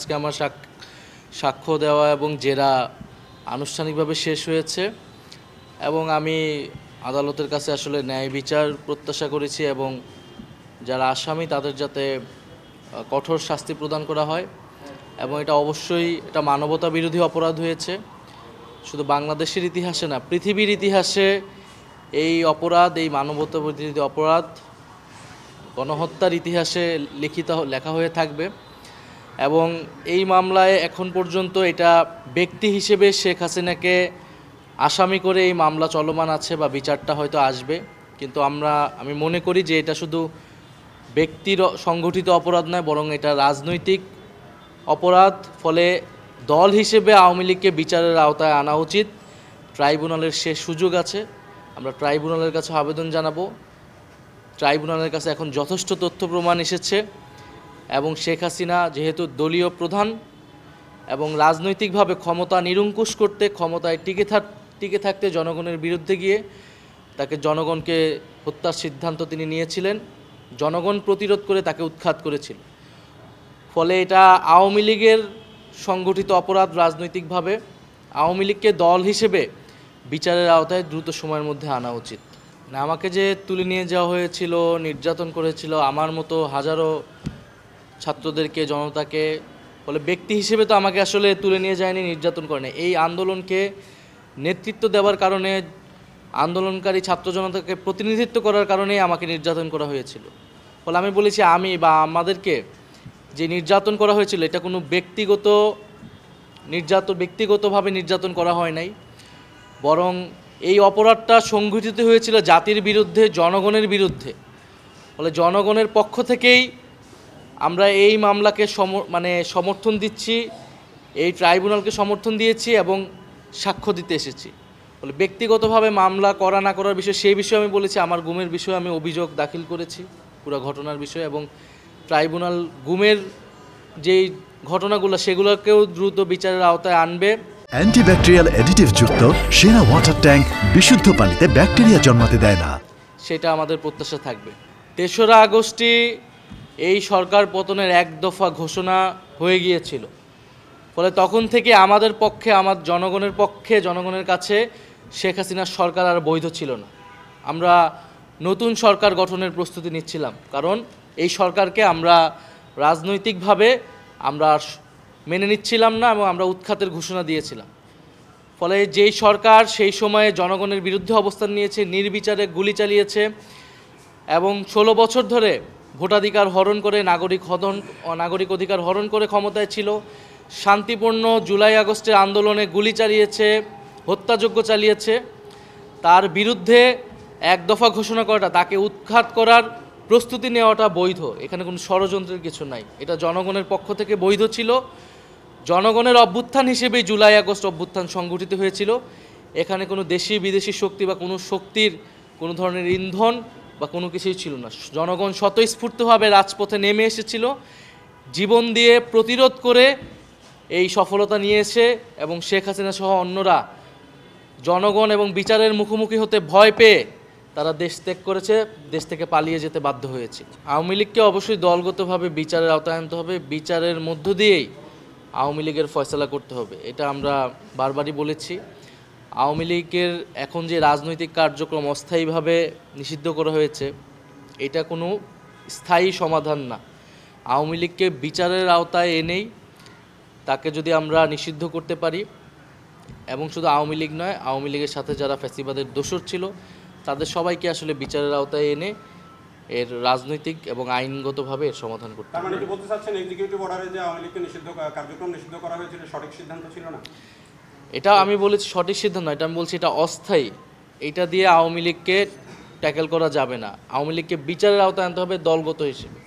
আজকে আমার সাক্ষ্য দেওয়া এবং জেরা আনুষ্ঠানিকভাবে শেষ হয়েছে এবং আমি আদালতের কাছে আসলে ন্যায় বিচার প্রত্যাশা করেছি এবং যারা আসামি তাদের যাতে কঠোর শাস্তি প্রদান করা হয় এবং এটা অবশ্যই এটা মানবতা বিরোধী অপরাধ হয়েছে। শুধু বাংলাদেশের ইতিহাসে না, পৃথিবীর ইতিহাসে এই অপরাধ, এই মানবতা বিরোধী অপরাধ গণহত্যার ইতিহাসে লেখা হয়ে থাকবে এবং এই মামলায় এখন পর্যন্ত এটা ব্যক্তি হিসেবে শেখ হাসিনাকে আসামি করে এই মামলা চলমান আছে বা বিচারটা হয়তো আসবে, কিন্তু আমি মনে করি যে এটা শুধু ব্যক্তির সংগঠিত অপরাধ নয়, বরং এটা রাজনৈতিক অপরাধ। ফলে দল হিসেবে আওয়ামী লীগকে বিচারের আওতায় আনা উচিত। ট্রাইব্যুনালের শেষ সুযোগ আছে, আমরা ট্রাইব্যুনালের কাছে আবেদন জানাবো। ট্রাইব্যুনালের কাছে এখন যথেষ্ট তথ্য প্রমাণ এসেছে এবং শেখ হাসিনা যেহেতু দলীয় প্রধান এবং রাজনৈতিকভাবে ক্ষমতা নিরঙ্কুশ করতে, ক্ষমতায় টিকে থাকতে জনগণের বিরুদ্ধে গিয়ে তাকে জনগণকে হত্যার সিদ্ধান্ত তিনি নিয়েছিলেন, জনগণ প্রতিরোধ করে তাকে উৎখাত করেছিল। ফলে এটা আওয়ামী লীগের সংগঠিত অপরাধ রাজনৈতিকভাবে। আওয়ামী লীগকে দল হিসেবে বিচারের আওতায় দ্রুত সময়ের মধ্যে আনা উচিত। না, আমাকে যে তুলে নিয়ে যাওয়া হয়েছিল, নির্যাতন করেছিল আমার মতো হাজারো ছাত্রদেরকে, জনতাকে, ফলে ব্যক্তি হিসেবে তো আমাকে আসলে তুলে নিয়ে যায়নি, নির্যাতন করেনি। এই আন্দোলনকে নেতৃত্ব দেওয়ার কারণে, আন্দোলনকারী ছাত্র জনতাকে প্রতিনিধিত্ব করার কারণেই আমাকে নির্যাতন করা হয়েছিল। ফলে আমি বলেছি, আমি বা আমাদেরকে যে নির্যাতন করা হয়েছিল এটা কোনো ব্যক্তিগতভাবে নির্যাতন করা হয় নাই, বরং এই অপরাধটা সংঘটিত হয়েছিল জাতির বিরুদ্ধে, জনগণের বিরুদ্ধে। ফলে জনগণের পক্ষ থেকেই আমরা এই মামলাকে সমর্থন দিচ্ছি, এই ট্রাইব্যুনালকে সমর্থন দিয়েছি এবং সাক্ষ্য দিতে এসেছি। ফলে ব্যক্তিগতভাবে মামলা করা না করার বিষয়, সেই বিষয়ে আমি বলেছি, আমার গুমের বিষয়ে আমি অভিযোগ দাখিল করেছি পুরো ঘটনার বিষয়ে, এবং ট্রাইব্যুনাল গুমের যেই ঘটনাগুলো সেগুলোকেও দ্রুত বিচারের আওতায় আনবে। অ্যান্টিব্যাকটেরিয়াল অ্যাডিটিভ যুক্ত সেরা ওয়াটার ট্যাঙ্ক বিশুদ্ধ পানিতে ব্যাকটেরিয়া জন্মাতে দেয় না, সেটা আমাদের প্রত্যাশা থাকবে। ৩রা আগস্টই এই সরকার পতনের এক দফা ঘোষণা হয়ে গিয়েছিল। ফলে তখন থেকে আমাদের পক্ষে, আমার জনগণের পক্ষে, জনগণের কাছে শেখ হাসিনার সরকার আর বৈধ ছিল না। আমরা নতুন সরকার গঠনের প্রস্তুতি নিচ্ছিলাম, কারণ এই সরকারকে আমরা রাজনৈতিকভাবে আমরা মেনে নিচ্ছিলাম না এবং আমরা উৎখাতের ঘোষণা দিয়েছিলাম। ফলে যেই সরকার সেই সময়ে জনগণের বিরুদ্ধে অবস্থান নিয়েছে, নির্বিচারে গুলি চালিয়েছে এবং 16 বছর ধরে ভোটাধিকার হরণ করে, নাগরিক অধিকার হরণ করে ক্ষমতায় ছিল, শান্তিপূর্ণ জুলাই আগস্টের আন্দোলনে গুলি চালিয়েছে, হত্যাযজ্ঞ চালিয়েছে, তার বিরুদ্ধে এক দফা ঘোষণা করাটা, তাকে উৎখাত করার প্রস্তুতি নেওয়াটা বৈধ। এখানে কোনো ষড়যন্ত্রের কিছু নাই, এটা জনগণের পক্ষ থেকে বৈধ ছিল। জনগণের অভ্যুত্থান হিসেবেই জুলাই আগস্ট অভ্যুত্থান সংগঠিত হয়েছিল। এখানে কোনো দেশি বিদেশি শক্তি বা কোনো শক্তির কোনো ধরনের ইন্ধন বা কোনো কিছুই ছিল না। জনগণ স্বতঃস্ফূর্তভাবে রাজপথে নেমে এসেছিল, জীবন দিয়ে প্রতিরোধ করে এই সফলতা নিয়েছে এবং শেখ হাসিনা সহ অন্যরা জনগণ এবং বিচারের মুখোমুখি হতে ভয় পেয়ে তারা দেশ ত্যাগ করেছে, দেশ থেকে পালিয়ে যেতে বাধ্য হয়েছে। আওয়ামী লীগকে অবশ্যই দলগতভাবে বিচারের আওতায় আনতে হবে, বিচারের মধ্য দিয়েই আওয়ামী লীগের ফয়সালা করতে হবে। এটা আমরা বারবারই বলেছি। আওয়ামী লীগের এখন যে রাজনৈতিক কার্যক্রম অস্থায়ীভাবে নিষিদ্ধ করা হয়েছে, এটা কোনো স্থায়ী সমাধান না। আওয়ামী লীগকে বিচারের আওতায় এনেই তাকে যদি আমরা নিষিদ্ধ করতে পারি, এবং শুধু আওয়ামী লীগ নয়, আওয়ামী লীগের সাথে যারা ফ্যাসিবাদের দোসর ছিল তাদের সবাইকে আসলে বিচারের আওতায় এনে এর রাজনৈতিক এবং আইনগতভাবে এর সমাধান করতে হবে। তার মানে কি বলতে চাচ্ছেন এক্সিকিউটিভ অর্ডারে যে আওয়ামী লীগকে কার্যক্রম নিষিদ্ধ করা হয়েছিল সঠিক সিদ্ধান্ত ছিল না? এটা আমি বলেছি সঠিক সিদ্ধান্ত, এটা আমি বলছি এটা অস্থায়ী। এটা দিয়ে আওয়ামী লীগকে ট্যাকেল করা যাবে না। আওয়ামী লীগকে বিচারের আওতায় আনতে হবে দলগত হিসেবে।